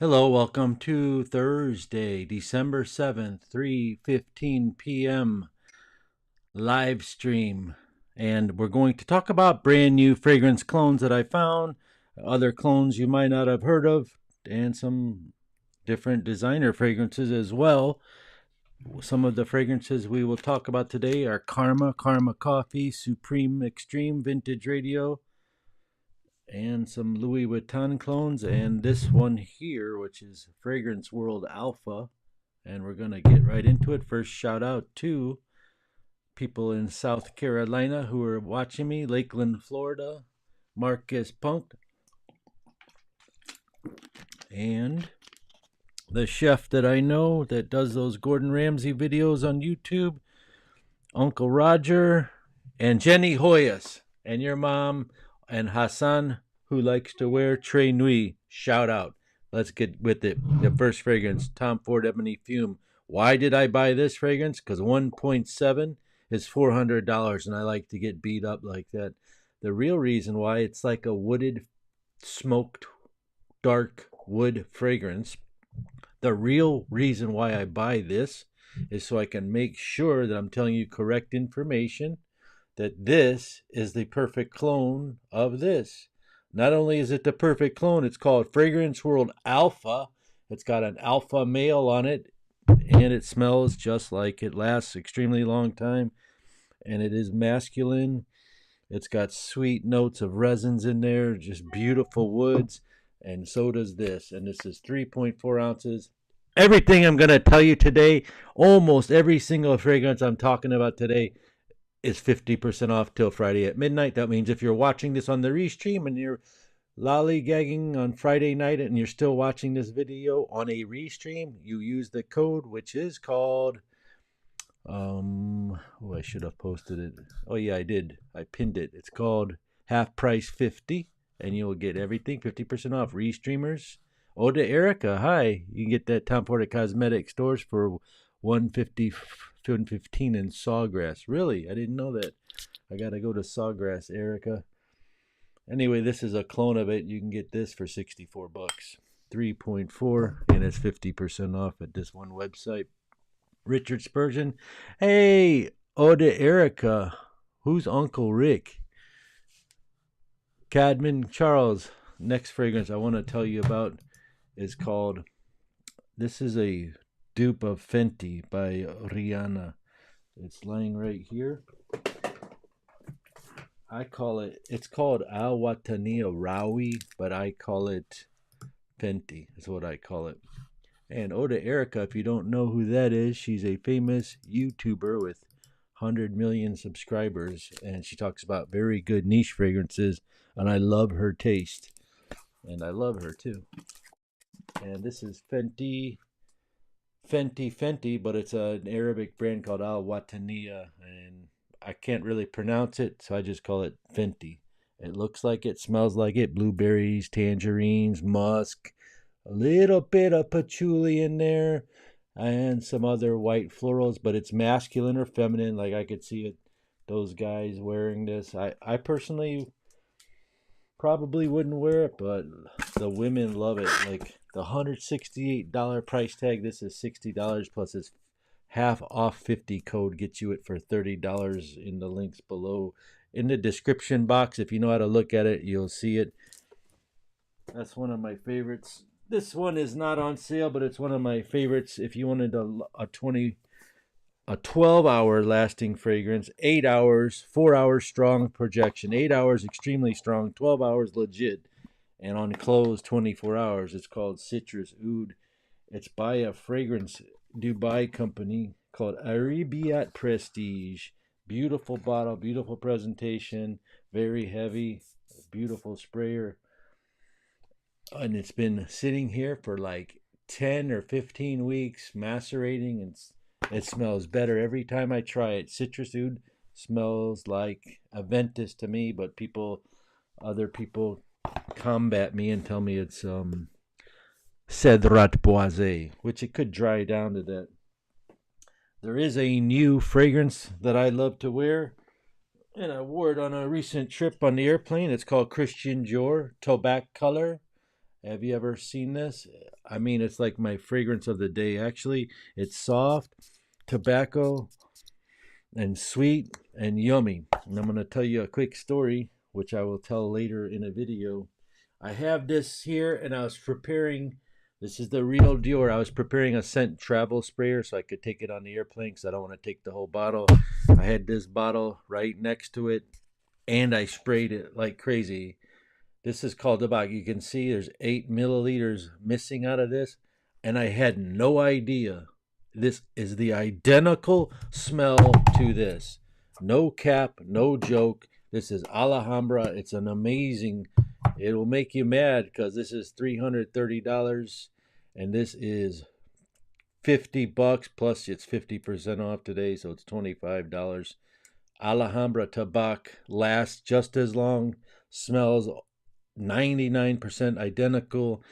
Hello, welcome to Thursday, December 7th, 3:15 p.m. live stream. And we're going to talk about brand new fragrance clones that I found, other clones you might not have heard of, and some different designer fragrances as well. Some of the fragrances we will talk about today are Karma Coffee, Supreme Extreme Vintage Radio, and some Louis Vuitton clones, and this one here, which is Fragrance World Alpha. And we're going to get right into it. First, shout out to people in South Carolina who are watching me, Lakeland, Florida, Marcus Punk, and the chef that I know that does those Gordon Ramsay videos on YouTube, Uncle Roger, and Jenny Hoyas, and your mom, and Hassan, who likes to wear Tres Nuit. Shout out. Let's get with it. The first fragrance, Tom Ford Ebony Fume. Why did I buy this fragrance? Because 1.7 is $400, and I like to get beat up like that. The real reason why, it's like a wooded, smoked, dark wood fragrance. The real reason why I buy this is so I can make sure that I'm telling you correct information, that this is the perfect clone of this. Not only is it the perfect clone, it's called Fragrance World Alpha. It's got an alpha male on it, and it smells just like it lasts extremely long time, and it is masculine. It's got sweet notes of resins in there, just beautiful woods, and so does this. And this is 3.4 ounces. Everything I'm going to tell you today, almost every single fragrance I'm talking about today, is 50% off till Friday at midnight. That means if you're watching this on the restream and you're lollygagging on Friday night and you're still watching this video on a restream, you use the code, which is called I should have posted it. Oh yeah, I did. I pinned it. It's called half price 50, and you'll get everything 50% off. Restreamers. Oda Erica, hi. You can get that Tom Ford Cosmetic stores for 150 215 in Sawgrass. Really? I didn't know that. I gotta go to Sawgrass, Erica. Anyway, this is a clone of it. You can get this for 64 bucks. 3.4, and it's 50% off at this one website. Richard Spurgeon. Hey, Oda Erica. Who's Uncle Rick? Cadman Charles. Next fragrance I want to tell you about is called, this is a dupe of Fenty by Rihanna. It's lying right here. It's called Al Watania Rawi, but I call it Fenty, is what I call it. And Oda Erica, if you don't know who that is, she's a famous YouTuber with 100 million subscribers, and she talks about very good niche fragrances, and I love her taste. And I love her too. And this is Fenty, but it's an Arabic brand called Al Watania, and I can't really pronounce it, so I just call it Fenty. It looks like it, smells like it, blueberries, tangerines, musk, a little bit of patchouli in there, and some other white florals, but it's masculine or feminine. Like I could see it, those guys wearing this. I personally probably wouldn't wear it, but the women love it. Like the $168 price tag, this is $60 plus its half off 50 code gets you it for $30 in the links below. In the description box, if you know how to look at it, you'll see it. That's one of my favorites. This one is not on sale, but it's one of my favorites. If you wanted a 12-hour lasting fragrance, 8 hours, 4 hours strong projection, 8 hours extremely strong, 12 hours legit, and on close 24 hours. It's called Citrus Oud. It's by a fragrance Dubai company called Arabiat Prestige. Beautiful bottle, beautiful presentation, very heavy, beautiful sprayer. And it's been sitting here for like 10 or 15 weeks, macerating, and it smells better every time I try it. Citrus Oud smells like Aventus to me, but other people combat me and tell me it's Cedrat Boisé, which it could dry down to that. There is a new fragrance that I love to wear, and I wore it on a recent trip on the airplane. It's called Christian Dior Tobacco Color, Have you ever seen this? I mean, it's like my fragrance of the day. Actually, it's soft, tobacco, and sweet and yummy. And I'm going to tell you a quick story, which I will tell later in a video. I have this here, and I was preparing. This is the real Dior. I was preparing a scent travel sprayer so I could take it on the airplane because I don't want to take the whole bottle. I had this bottle right next to it, and I sprayed it like crazy. This is called the box. You can see there's 8 milliliters missing out of this, and I had no idea. This is the identical smell to this. No cap, no joke. This is Alhambra. It's an amazing. It will make you mad because this is $330, and this is $50 plus it's 50% off today, so it's $25. Alhambra Tabac lasts just as long, smells 99% identical,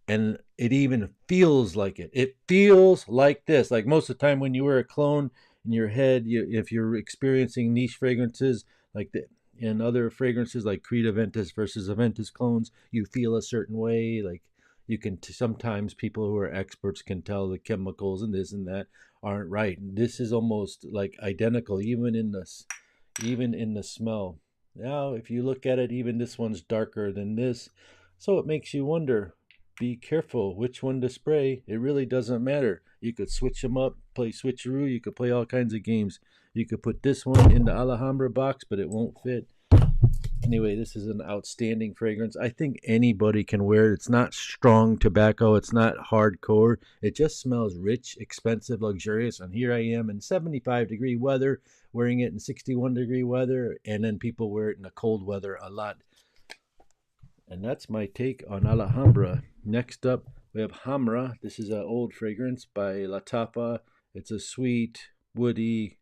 and it even feels like it. It feels like this. Like most of the time when you wear a cologne in your head, if you're experiencing niche fragrances like the and other fragrances like Creed Aventus versus Aventus clones, you feel a certain way. Like you can sometimes people who are experts can tell the chemicals and this and that aren't right. This is almost like identical, even in the smell. Now, if you look at it, even this one's darker than this, so it makes you wonder. Be careful which one to spray. It really doesn't matter. You could switch them up, play switcheroo. You could play all kinds of games. You could put this one in the Alhambra box, but it won't fit. Anyway, this is an outstanding fragrance. I think anybody can wear it. It's not strong tobacco. It's not hardcore. It just smells rich, expensive, luxurious. And here I am in 75-degree weather, wearing it in 61-degree weather, and then people wear it in the cold weather a lot. And that's my take on Alhambra. Next up, we have Hamra. This is an old fragrance by Lattafa. It's a sweet, woody,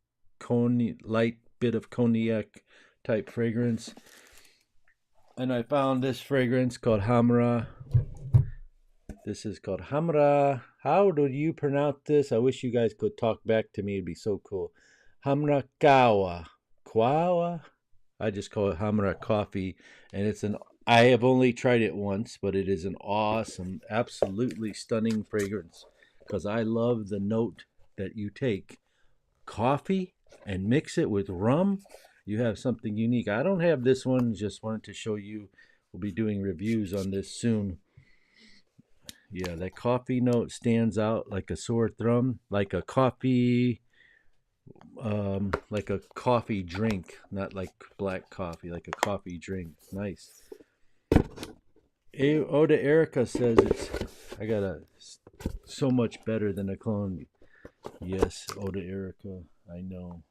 light bit of cognac type fragrance. And I found this fragrance called Hamra. This is called Hamra. How do you pronounce this? I wish you guys could talk back to me. It'd be so cool. Hamra Kawa. Kawa? I just call it Hamra Coffee. And I have only tried it once, but it is an awesome, absolutely stunning fragrance. Because I love the note that you take coffee and mix it with rum. You have something unique. I don't have this one, just wanted to show you. We'll be doing reviews on this soon. Yeah, that coffee note stands out like a sore thumb, like a coffee drink, not like black coffee, like a coffee drink. Nice. Oda Erica says I got so much better than a clone. Yes, Oda Erica, I know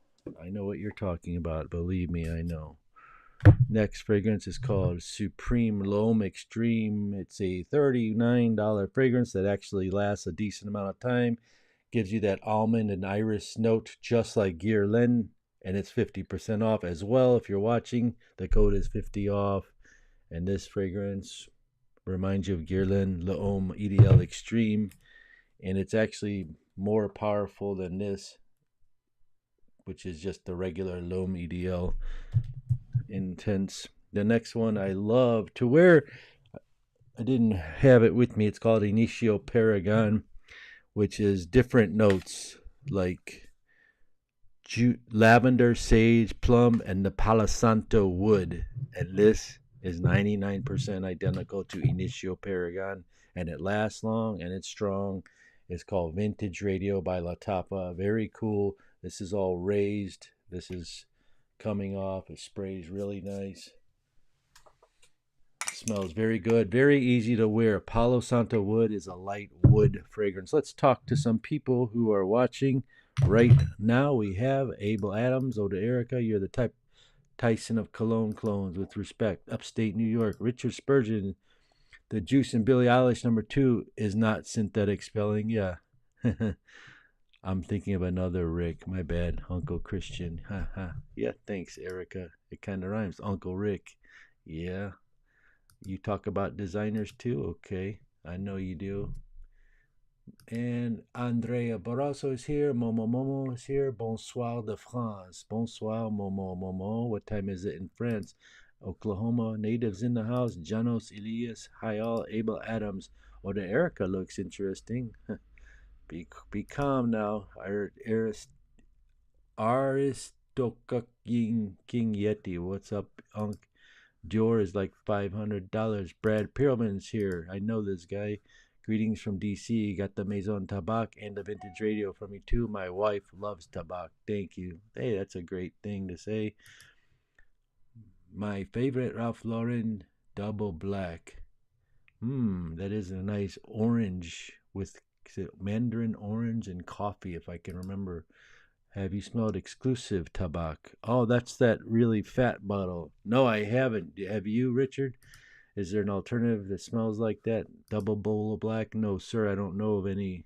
what you're talking about. Believe me, I know. Next fragrance is called Supreme L'Homme Extreme. It's a $39 fragrance that actually lasts a decent amount of time. Gives you that almond and iris note just like Guerlain, and it's 50% off as well. If you're watching, the code is 50 off. And this fragrance reminds you of Guerlain L'Homme EDL Extreme, and it's actually more powerful than this, which is just the regular L'Homme EDL Intense. The next one I love to wear, I didn't have it with me. It's called Initio Paragon, which is different notes like lavender, sage, plum, and the Palo Santo wood. And this is 99% identical to Initio Paragon, and it lasts long and it's strong. It's called Vintage Radio by Lattafa. Very cool. This is all raised. This is coming off. It sprays really nice. It smells very good. Very easy to wear. Palo Santo wood is a light wood fragrance. Let's talk to some people who are watching right now. We have Abel Adams, Oda Erica. You're the type Tyson of Cologne clones, with respect. Upstate New York. Richard Spurgeon. The Juice and Billie Eilish #2 is not synthetic spelling. Yeah. I'm thinking of another Rick. My bad. Uncle Christian. Yeah, thanks, Erica. It kind of rhymes. Uncle Rick. Yeah. You talk about designers too? Okay. I know you do. And Andrea Barroso is here. Momo Momo is here. Bonsoir de France. Bonsoir, Momo Momo. What time is it in France? Oklahoma natives in the house. Janos Elias, Hayal, Abel Adams. Oh, the Erica looks interesting. Be calm now. Aristoka King Yeti. What's up, Unc? Dior is like $500. Brad Perlman's here. I know this guy. Greetings from DC. Got the Maison Tabac and the vintage radio from me too. My wife loves tabac. Thank you. Hey, that's a great thing to say. My favorite Ralph Lauren double black. That is a nice orange with mandarin orange and coffee, if I can remember. Have you smelled exclusive tabac? Oh, that's that really fat bottle. No, I haven't. Have you, Richard? Is there an alternative that smells like that? Double bowl of black? No, sir, I don't know of any.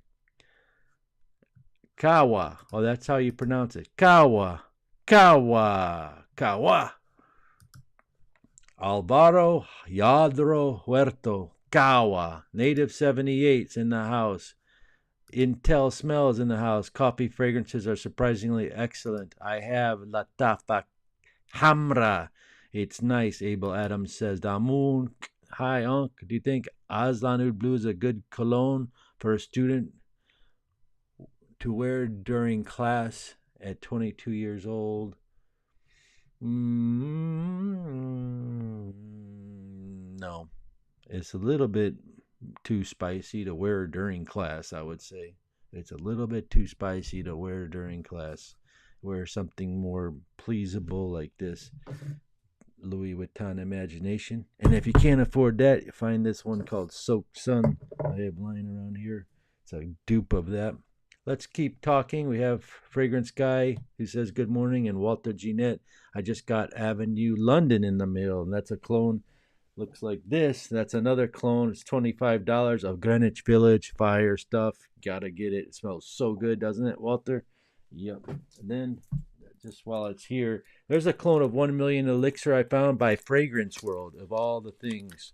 Kawa. Oh, that's how you pronounce it. Kawa. Kawa. Kawa. Alvaro Yadro Huerto. Kawa. Native 78's in the house. Intel smells in the house. Coffee fragrances are surprisingly excellent. I have Lattafa Hamra. It's nice, Abel Adams says. Damun, hi, Unc. Do you think Aslan Blue is a good cologne for a student to wear during class at 22 years old? No. It's a little bit too spicy to wear during class, I would say. It's a little bit too spicy to wear during class. Wear something more pleasable like this. Louis Vuitton Imagination. And if you can't afford that, you find this one called Soak Sun. I have lying around here. It's a dupe of that. Let's keep talking. We have Fragrance Guy who says good morning, and Walter Jeanette. I just got Avenue London in the mail, and that's a clone. Looks like this. That's another clone. It's $25 of Greenwich Village fire stuff. Gotta get it. It smells so good, doesn't it, Walter? Yep. And then, just while it's here, there's a clone of 1 Million Elixir I found by Fragrance World, of all the things.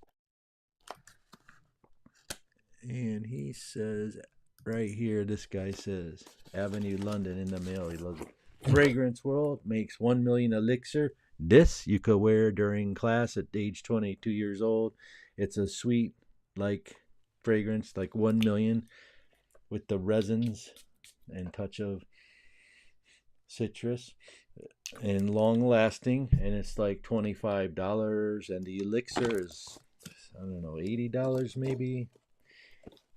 And he says, right here, this guy says, Avenue London in the mail. He loves it. Fragrance World makes 1 Million Elixir. This you could wear during class at age 22 years old. It's a sweet, like, fragrance, like 1 million, with the resins and touch of citrus, and long lasting, and it's like $25, and the elixir is, I don't know, $80 maybe.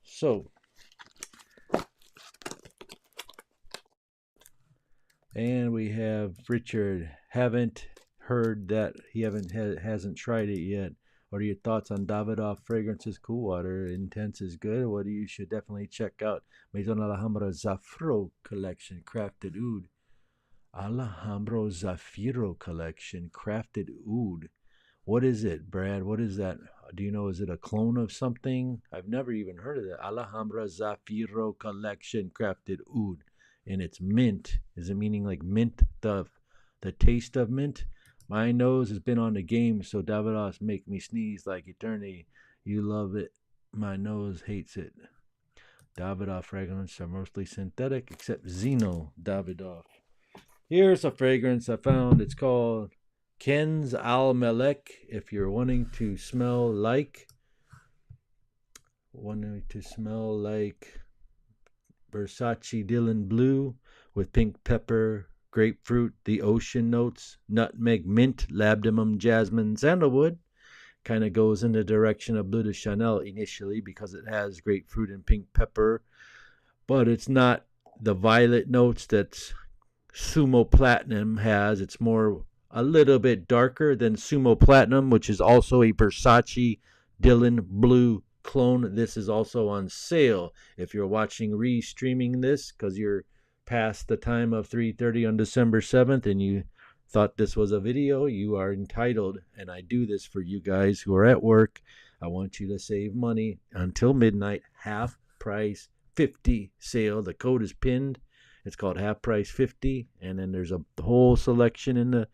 So, and we have Richard. Haven't heard that. He hasn't tried it yet. What are your thoughts on Davidoff Fragrances Cool Water? Intense is good. What do you should definitely check out? Maison Alhambra Zafiro Collection Crafted Oud. Alhambra Zafiro Collection Crafted Oud. What is it, Brad? What is that? Do you know? Is it a clone of something? I've never even heard of that. Alhambra Zafiro Collection Crafted Oud. And it's mint. Is it meaning like mint, the taste of mint? My nose has been on the game, so Davidoff make me sneeze like eternity. You love it. My nose hates it. Davidoff fragrances are mostly synthetic, except Zeno Davidoff. Here's a fragrance I found. It's called Ken's Al Melek. If you're wanting to smell like Versace Dylan Blue with pink pepper, grapefruit, the ocean notes, nutmeg, mint, labdanum, jasmine, sandalwood. Kind of goes in the direction of Bleu de Chanel initially because it has grapefruit and pink pepper, but it's not the violet notes that Sumo Platinum has. It's more a little bit darker than Sumo Platinum, which is also a Versace Dylan Blue clone. This is also on sale if you're watching re-streaming this because you're past the time of 3:30 on December 7th and you thought this was a video. You are entitled, and I do this for you guys who are at work. I want you to save money until midnight. Half price 50 sale. The code is pinned. It's called half price 50, and then there's a whole selection in the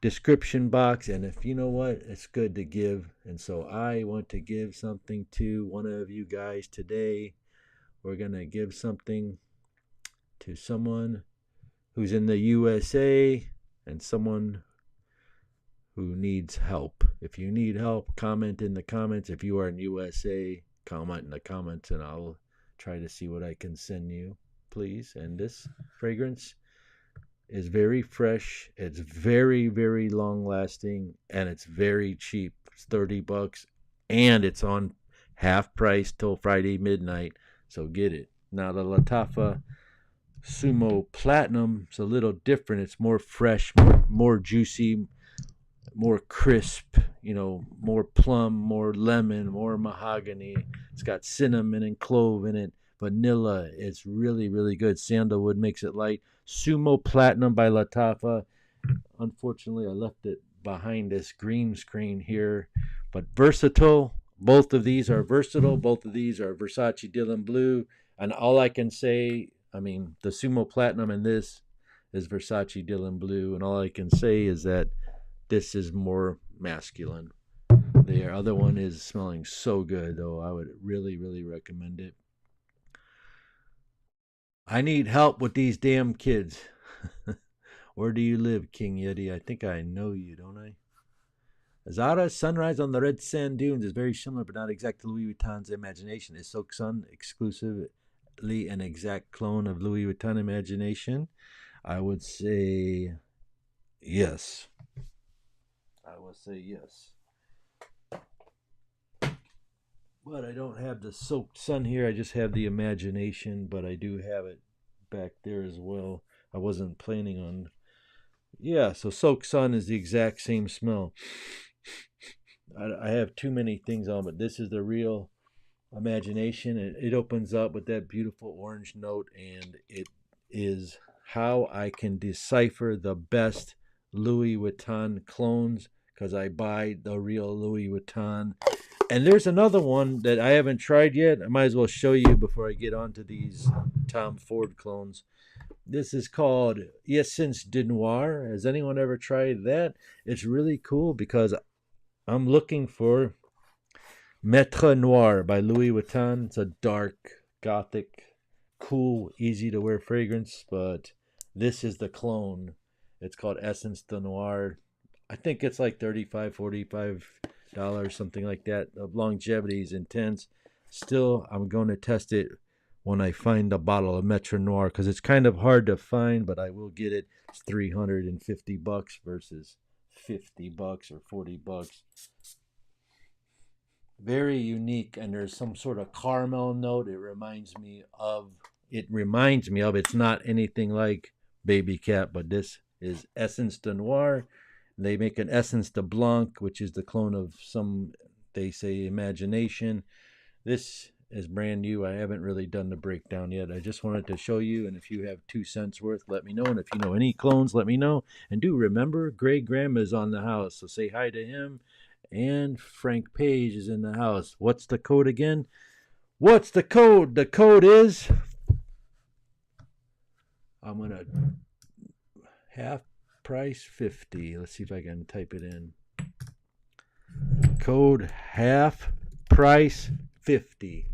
description box. And if you know what, it's good to give, and so I want to give something to one of you guys today. We're gonna give something to someone who's in the USA and someone who needs help. If you need help, comment in the comments. If you are in USA, comment in the comments and I'll try to see what I can send you, please. And this fragrance is very fresh. It's very, very long lasting, and it's very cheap. It's $30, and it's on half price till Friday midnight. So get it. Now the Lattafa Sumo Platinum is a little different. It's more fresh, more juicy, more crisp, more plum, more lemon, more mahogany. It's got cinnamon and clove in it, vanilla. It's really, really good. Sandalwood makes it light. Sumo Platinum by Lattafa. Unfortunately, I left it behind this green screen here, but versatile. Both of these are versatile. Both of these are Versace Dylan Blue. And all I can say, the Sumo Platinum and this is Versace Dylan Blue. And all I can say is that this is more masculine. The other one is smelling so good, though. I would really, really recommend it. I need help with these damn kids. Where do you live, King Yeti? I think I know you, don't I? Zara's Sunrise on the Red Sand Dunes is very similar, but not exact to Louis Vuitton's Imagination. Is Silk Sun exclusively an exact clone of Louis Vuitton Imagination? I would say yes. I will say yes. But I don't have the Silk Sun here. I just have the Imagination, but I do have it back there as well. I wasn't planning on. Yeah, so Silk Sun is the exact same smell. I have too many things on, but this is the real Imagination. It opens up with that beautiful orange note, and it is how I can decipher the best Louis Vuitton clones, because I buy the real Louis Vuitton. And there's another one that I haven't tried yet. I might as well show you before I get onto these Tom Ford clones. This is called Essence de Noir. Has anyone ever tried that? It's really cool because I'm looking for Maître Noir by Louis Vuitton. It's a dark, gothic, cool, easy to wear fragrance, but this is the clone. It's called Essence de Noir. I think it's like $35, $45, something like that. The longevity is intense. Still, I'm going to test it when I find a bottle of Maître Noir, because it's kind of hard to find, but I will get it. It's $350 versus $50 or $40. Very unique, and there's some sort of caramel note. It reminds me of. It's not anything like Baby Cat, but this is Essence de Noir. They make an Essence de Blanc, which is the clone of some, they say, Imagination. This is brand new. I haven't really done the breakdown yet. I just wanted to show you, and if you have 2 cents worth, let me know. And if you know any clones, let me know. And do remember, Greg Graham is on the house, so say hi to him. And Frank Page is in the house. What's the code again? What's the code? The code is, I'm going to half price 50. Let's see if I can type it in. Code half price 50.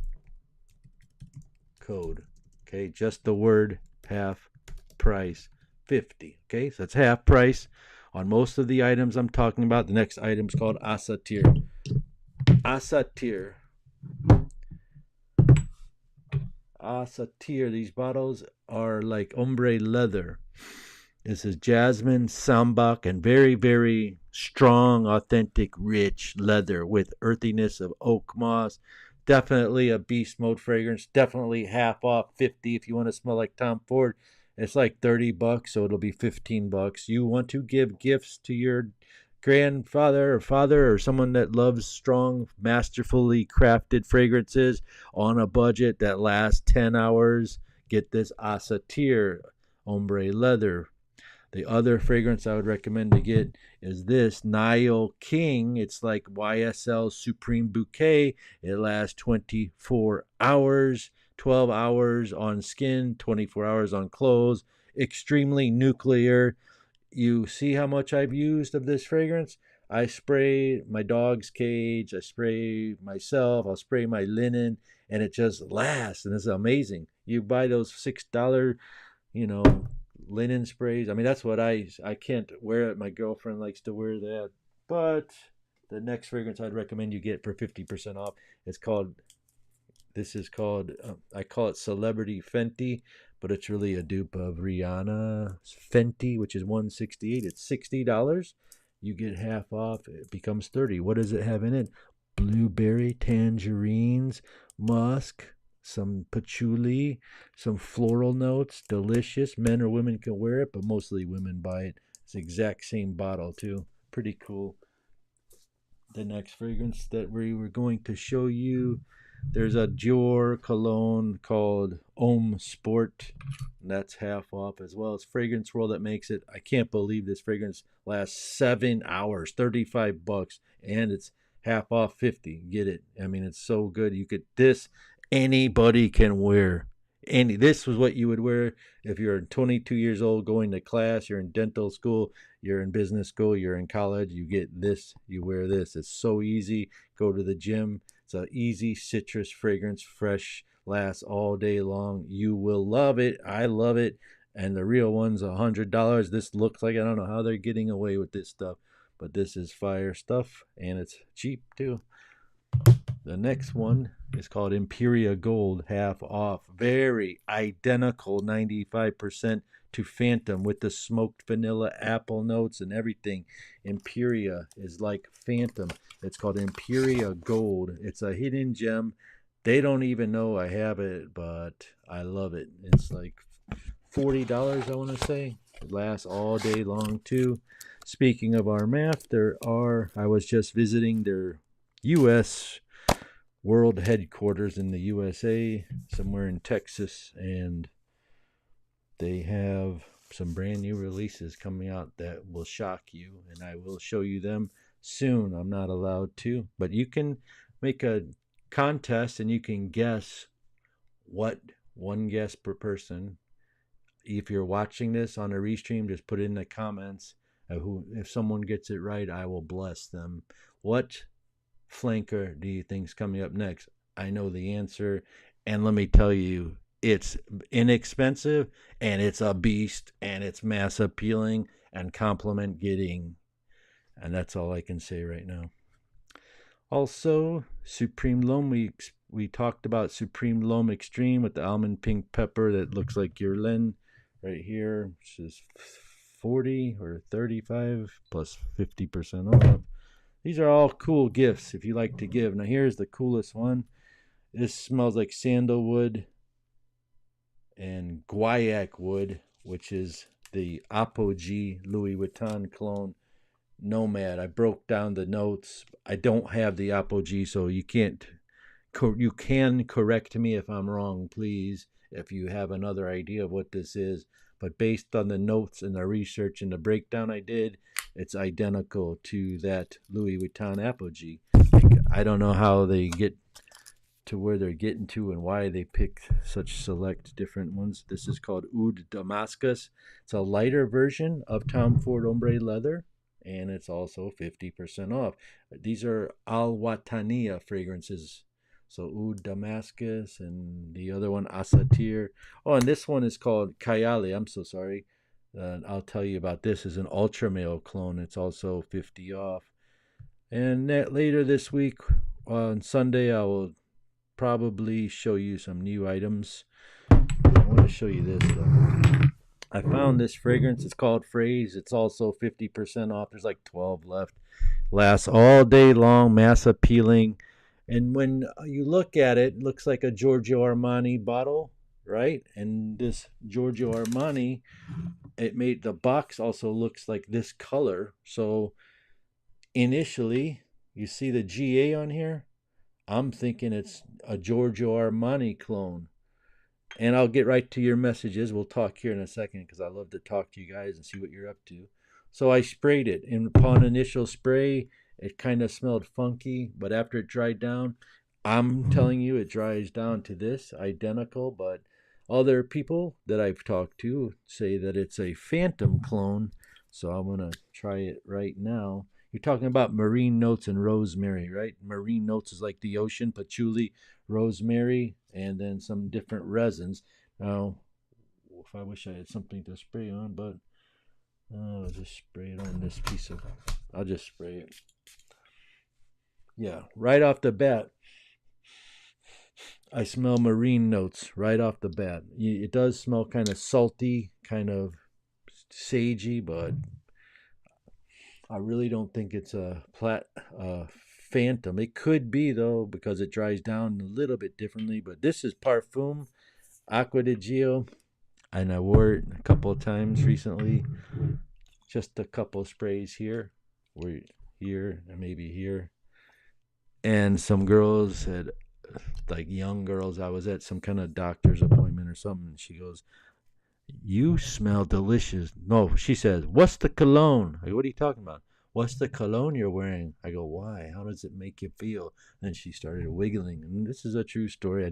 Code. Okay, just the word half price 50. Okay, so that's half price on most of the items I'm talking about. The next item is called Asatir. Asatir. Asatir. These bottles are like ombre leather. This is jasmine, sambac, and very, very strong, authentic, rich leather with earthiness of oak moss. Definitely a beast mode fragrance. Definitely half off, 50 if you want to smell like Tom Ford. It's like $30, so it'll be $15. You want to give gifts to your grandfather or father or someone that loves strong, masterfully crafted fragrances on a budget that lasts 10 hours. Get this Asatir ombre leather. The other fragrance I would recommend to get is this Nile King. It's like YSL Supreme Bouquet. It lasts 24 hours, 12 hours on skin, 24 hours on clothes. Extremely nuclear. You see how much I've used of this fragrance? I spray my dog's cage. I spray myself. I'll spray my linen, and it just lasts, and it's amazing. You buy those $6, linen sprays. That's what I can't wear it. My girlfriend likes to wear that. But the next fragrance I'd recommend you get for 50% off, it's called, this is called, I call it Celebrity Fenty, but it's really a dupe of Rihanna Fenty, which is 168. It's $60. You get half off. It becomes 30. What does it have in it? Blueberry, tangerines, musk, some patchouli, some floral notes. Delicious. Men or women can wear it, but mostly women buy it. It's the exact same bottle too. Pretty cool. The next fragrance that we were going to show you, there's a Dior cologne called Homme Sport. That's half off, as well as Fragrance World that makes it. I can't believe this fragrance lasts 7 hours, $35, and it's half off 50. Get it? I mean, it's so good. You could, this anybody can wear. This was what you would wear if you're 22 years old going to class, you're in dental school, you're in business school, you're in college, you get this, you wear this. It's so easy. Go to the gym. It's an easy citrus fragrance, fresh, lasts all day long. You will love it. I love it. And the real one's $100. This looks like, I don't know how they're getting away with this stuff, but this is fire stuff, and it's cheap too. The next one is called Imperia Gold, half off. Very identical, 95% to Phantom with the smoked vanilla apple notes and everything. Imperia is like Phantom. It's called Imperia Gold. It's a hidden gem. They don't even know I have it, but I love it. It's like $40, I want to say. It lasts all day long too. Speaking of Armaf, I was just visiting their U.S. world headquarters in the USA, somewhere in Texas, and they have some brand new releases coming out that will shock you, and I will show you them soon. I'm not allowed to, but you can make a contest and you can guess what, one guess per person. If you're watching this on a restream, just put it in the comments. If someone gets it right, I will bless them. What flanker do you think's coming up next? I know the answer, and let me tell you, it's inexpensive, and it's a beast, and it's mass appealing and compliment getting, and that's all I can say right now. Also, Supreme L'Homme, we talked about Supreme L'Homme Extreme with the almond pink pepper that looks like Guerlain right here, which is 40 or 35 plus 50% off. These are all cool gifts if you like to give. Now here's the coolest one. This smells like sandalwood and guaiac wood, which is the Apogee Louis Vuitton cologne Nomad. I broke down the notes. I don't have the Apogee, so you can correct me if I'm wrong, please, if you have another idea of what this is. But based on the notes and the research and the breakdown I did, it's identical to that Louis Vuitton Apogee. I don't know how they get to where they're getting to and why they pick such select different ones. This is called Oud Damascus. It's a lighter version of Tom Ford Ombre Leather, and it's also 50% off. These are Al Watania fragrances. So Oud Damascus, and the other one Asatir. Oh, and this one is called Kayali. I'm so sorry. I'll tell you about this. Is an ultra male clone. It's also 50 off. And later this week on Sunday, I will probably show you some new items. I want to show you this though. I found this fragrance. It's called Phrase. It's also 50% off. There's like 12 left. Lasts all day long. Mass appealing. And when you look at it, it looks like a Giorgio Armani bottle, right? And this Giorgio Armani, it made the box also looks like this color. So initially, you see the GA on here? I'm thinking it's a Giorgio Armani clone. And I'll get right to your messages. We'll talk here in a second because I love to talk to you guys and see what you're up to. So I sprayed it. And upon initial spray, it kind of smelled funky. But after it dried down, I'm telling you, it dries down to this, identical. But other people that I've talked to say that it's a Phantom clone. So I'm going to try it right now. You're talking about marine notes and rosemary, right? Marine notes is like the ocean, patchouli, rosemary, and then some different resins. Now, if I wish I had something to spray on, but I'll just spray it on this piece of I'll just spray it. Yeah, right off the bat, I smell marine notes right off the bat. It does smell kind of salty, kind of sagey, but I really don't think it's a phantom. It could be though because it dries down a little bit differently. But this is Parfum Aqua di Gio, and I wore it a couple of times recently. Just a couple of sprays here, or here, and maybe here. And some girls had, like young girls, I was at some kind of doctor's appointment or something. And she goes, "You smell delicious." No, she says, "What's the cologne?" I go, "What are you talking about?" "What's the cologne you're wearing?" I go, "Why? How does it make you feel?" And she started wiggling. And this is a true story.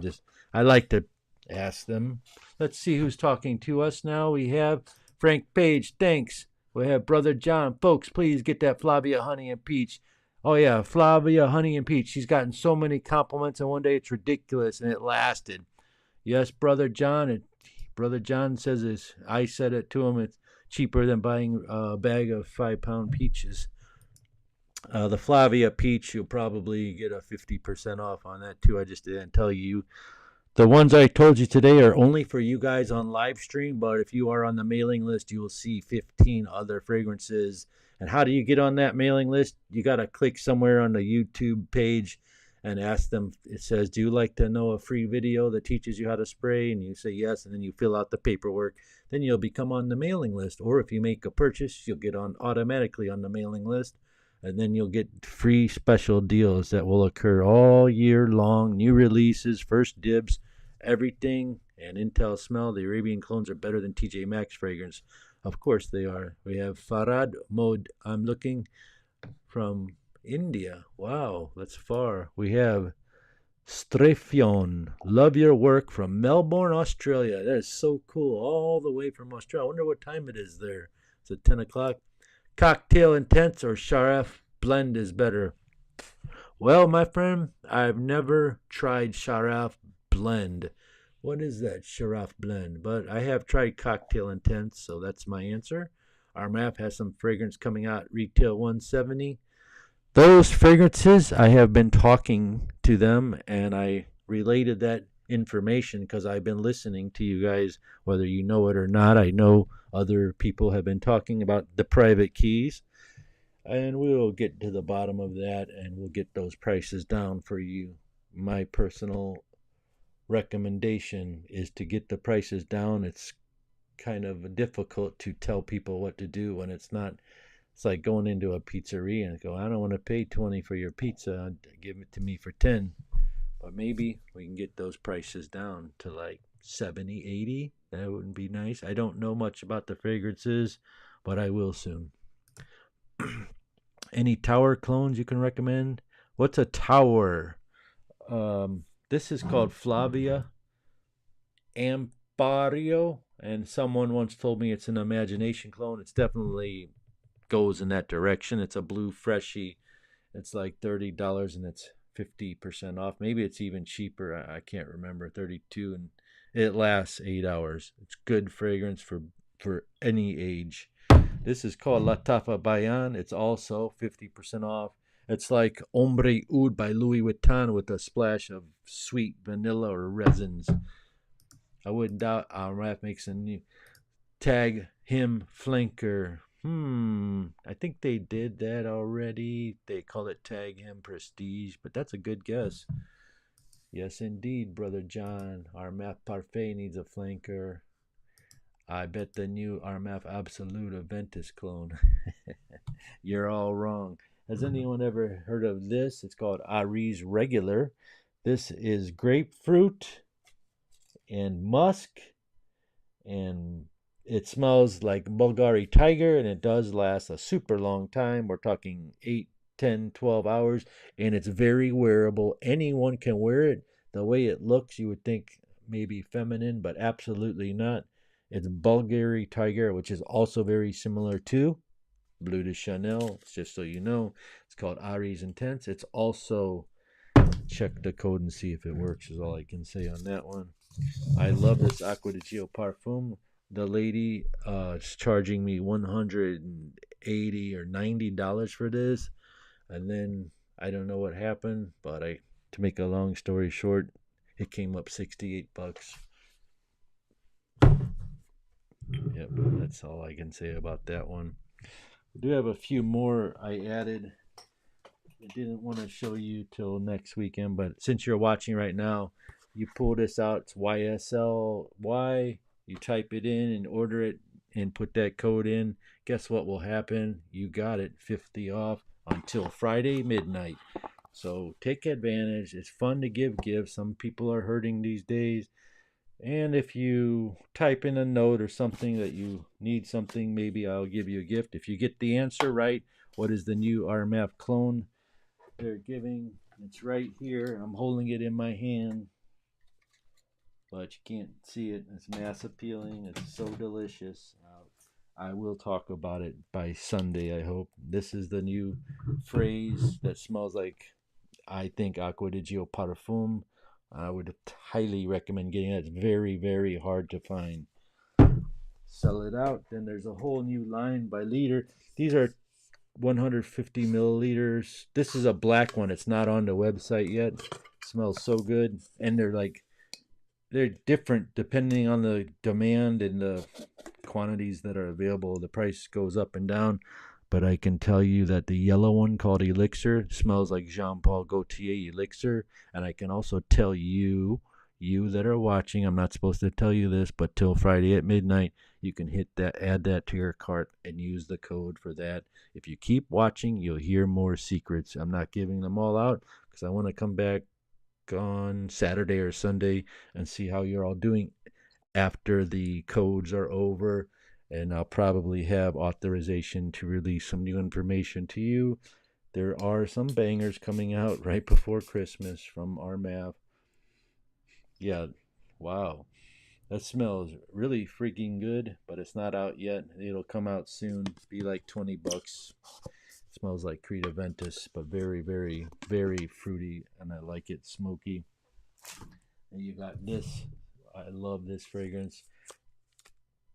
I like to ask them. Let's see who's talking to us now. We have Frank Page. Thanks. We have Brother John. Folks, please get that Flavia Honey and Peach. Oh, yeah, Flavia Honey and Peach. She's gotten so many compliments, and one day it's ridiculous, and it lasted. Yes, Brother John. Brother John says this. I said it to him. It's cheaper than buying a bag of 5-pound peaches. The Flavia peach, you'll probably get a 50% off on that too. I just didn't tell you. The ones I told you today are only for you guys on live stream, but if you are on the mailing list, you will see 15 other fragrances. And how do you get on that mailing list? You got to click somewhere on the YouTube page and ask them. It says, "Do you like to know a free video that teaches you how to spray?" And you say yes, and then you fill out the paperwork. Then you'll become on the mailing list. Or if you make a purchase, you'll get on automatically on the mailing list. And then you'll get free special deals that will occur all year long. New releases, first dibs, everything. And Intel Smell, the Arabian clones are better than TJ Maxx fragrance. Of course they are. We have Farad Mode. I'm looking from India. Wow, that's far. We have Strefion. Love your work from Melbourne, Australia. That is so cool. All the way from Australia. I wonder what time it is there. Is it 10 o'clock? Cocktail Intense or Sharaf Blend is better? Well, my friend, I've never tried Sharaf Blend. What is that, Sharaf Blend? But I have tried Cocktail Intense, so that's my answer. Our map has some fragrance coming out, retail $170. Those fragrances, I have been talking to them, and I related that information because I've been listening to you guys, whether you know it or not. I know other people have been talking about the private keys, and we'll get to the bottom of that, and we'll get those prices down for you. My personal recommendation is to get the prices down. It's kind of difficult to tell people what to do when it's not. It's like going into a pizzeria and go, "I don't want to pay 20 for your pizza. Give it to me for 10. But maybe we can get those prices down to like 70, 80. That wouldn't be nice. I don't know much about the fragrances, but I will soon. Any tower clones you can recommend? What's a tower? This is called Flavia Ampario, and someone once told me it's an imagination clone. It's definitely goes in that direction. It's a blue freshie. It's like $30 and it's 50% off. Maybe it's even cheaper. I can't remember. 32, and it lasts 8 hours. It's good fragrance for any age. This is called Lattafa Bayan. It's also 50% off. It's like Ombre Oud by Louis Vuitton with a splash of sweet vanilla or resins. I wouldn't doubt Raf makes a new tag him flanker. I think they did that already. They call it Tag Him Prestige, but that's a good guess. Yes, indeed, Brother John. Armaf Parfait needs a flanker. I bet the new Armaf Absolute Aventus clone. You're all wrong. Has anyone ever heard of this? It's called Aries Regular. This is grapefruit and musk, and it smells like Bulgari Tiger, and it does last a super long time. We're talking 8, 10, 12 hours, and it's very wearable. Anyone can wear it. The way it looks, you would think maybe feminine, but absolutely not. It's Bulgari Tiger, which is also very similar to Bleu de Chanel, just so you know. It's called Aries Intense. It's also, check the code and see if it works, is all I can say on that one. I love this Aqua di Gio Parfum. The lady is charging me $180 $80 or $90 for this. And then I don't know what happened, but to make a long story short, it came up $68. Yep, that's all I can say about that one. I do have a few more I added. I didn't want to show you till next weekend, but since you're watching right now, you pull this out. It's YSLY. You type it in and order it and put that code in. Guess what will happen? You got it, 50 off until Friday midnight. So take advantage. It's fun to give gifts. Some people are hurting these days. And if you type in a note or something that you need something, maybe I'll give you a gift. If you get the answer right, what is the new RMF clone they're giving? It's right here. I'm holding it in my hand, but you can't see it. It's mass appealing. It's so delicious. I will talk about it by Sunday, I hope. This is the new phrase that smells like, I think, Acqua di Gio Parfum. I would highly recommend getting it. It's very, very hard to find. Sell it out. Then there's a whole new line by liter. These are 150 milliliters. This is a black one. It's not on the website yet. It smells so good. And they're different depending on the demand and the quantities that are available. The price goes up and down. But I can tell you that the yellow one called Elixir smells like Jean-Paul Gaultier Elixir. And I can also tell you that are watching, I'm not supposed to tell you this, but till Friday at midnight, you can add that to your cart and use the code for that. If you keep watching, you'll hear more secrets. I'm not giving them all out because I want to come back on Saturday or Sunday and see how you're all doing after the codes are over. And I'll probably have authorization to release some new information to you. There are some bangers coming out right before Christmas from RMAF. Yeah, wow. That smells really freaking good, but it's not out yet. It'll come out soon. Be like $20. Smells like Creta Ventus, but very, very, very fruity, and I like it smoky. And you got this. I love this fragrance.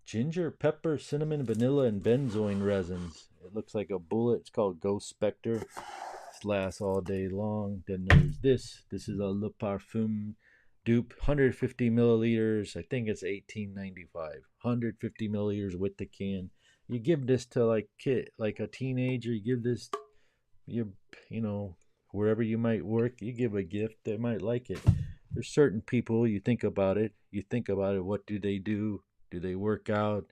Ginger, pepper, cinnamon, vanilla, and benzoin resins. It looks like a bullet. It's called Ghost Spectre. It lasts all day long. Then there's this. This is a Le Parfum dupe. 150 milliliters. I think it's $18.95. 150 milliliters with the can. You give this to like a teenager. You give this, wherever you might work. You give a gift. They might like it. There's certain people. You think about it. What do they do? Do they work out?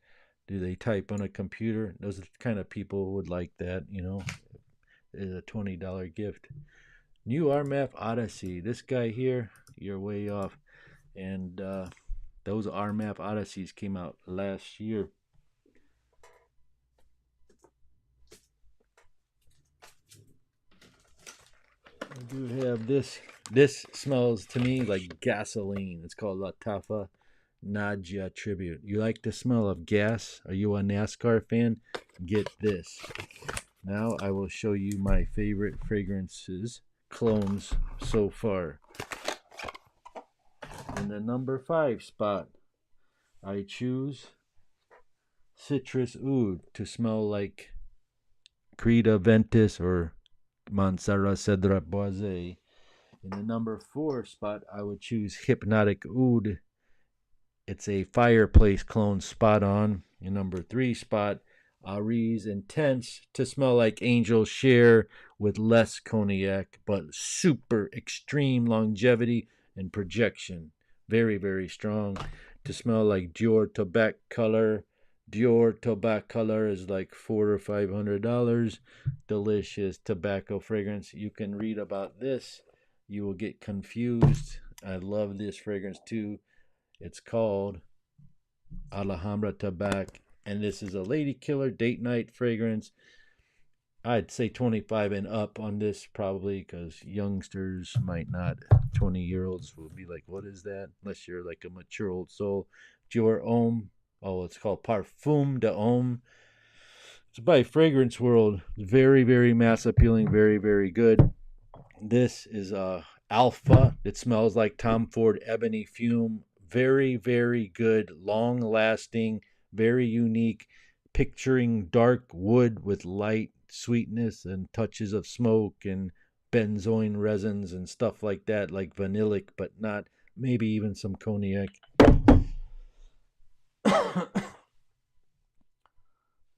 Do they type on a computer? Those kind of people would like that, It's a $20 gift. New RMF Odyssey. This guy here, you're way off. And those RMF Odysseys came out last year. I do have this. This smells to me like gasoline. It's called Lattafa Nadja Tribute. You like the smell of gas? Are you a NASCAR fan? Get this. Now I will show you my favorite fragrances, clones so far. In the number 5 spot, I choose Citrus Oud to smell like Creta Ventus or Mansara Cedra Boisé. In the number 4 spot, I would choose Hypnotic Oud. It's a fireplace clone, spot on. In number 3 spot, Aries Intense to smell like Angel Share with less cognac, but super extreme longevity and projection. Very, very strong. To smell like Dior Tobacco Color. Dior Tobacco Color is like $400 or $500. Delicious tobacco fragrance. You can read about this. You will get confused. I love this fragrance too. It's called Alhambra Tobacco, and this is a lady killer date night fragrance. I'd say 25 and up on this probably, because youngsters might not. 20-year-olds will be like, what is that? Unless you're like a mature old soul. Dior Homme. Oh, it's called Parfum de Homme. It's by Fragrance World. Very, very mass appealing. Very, very good. This is Alpha. It smells like Tom Ford Ebony Fume. Very, very good, long lasting, very unique picturing dark wood with light sweetness and touches of smoke and benzoin resins and stuff like that, like vanillic, but not, maybe even some cognac.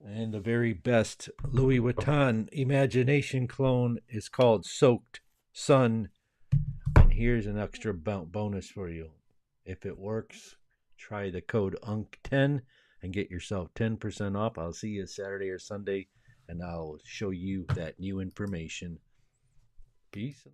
And the very best Louis Vuitton Imagination clone is called Soaked Sun. And here's an extra bonus for you. If it works, try the code UNC10 and get yourself 10% off. I'll see you Saturday or Sunday, and I'll show you that new information. Peace.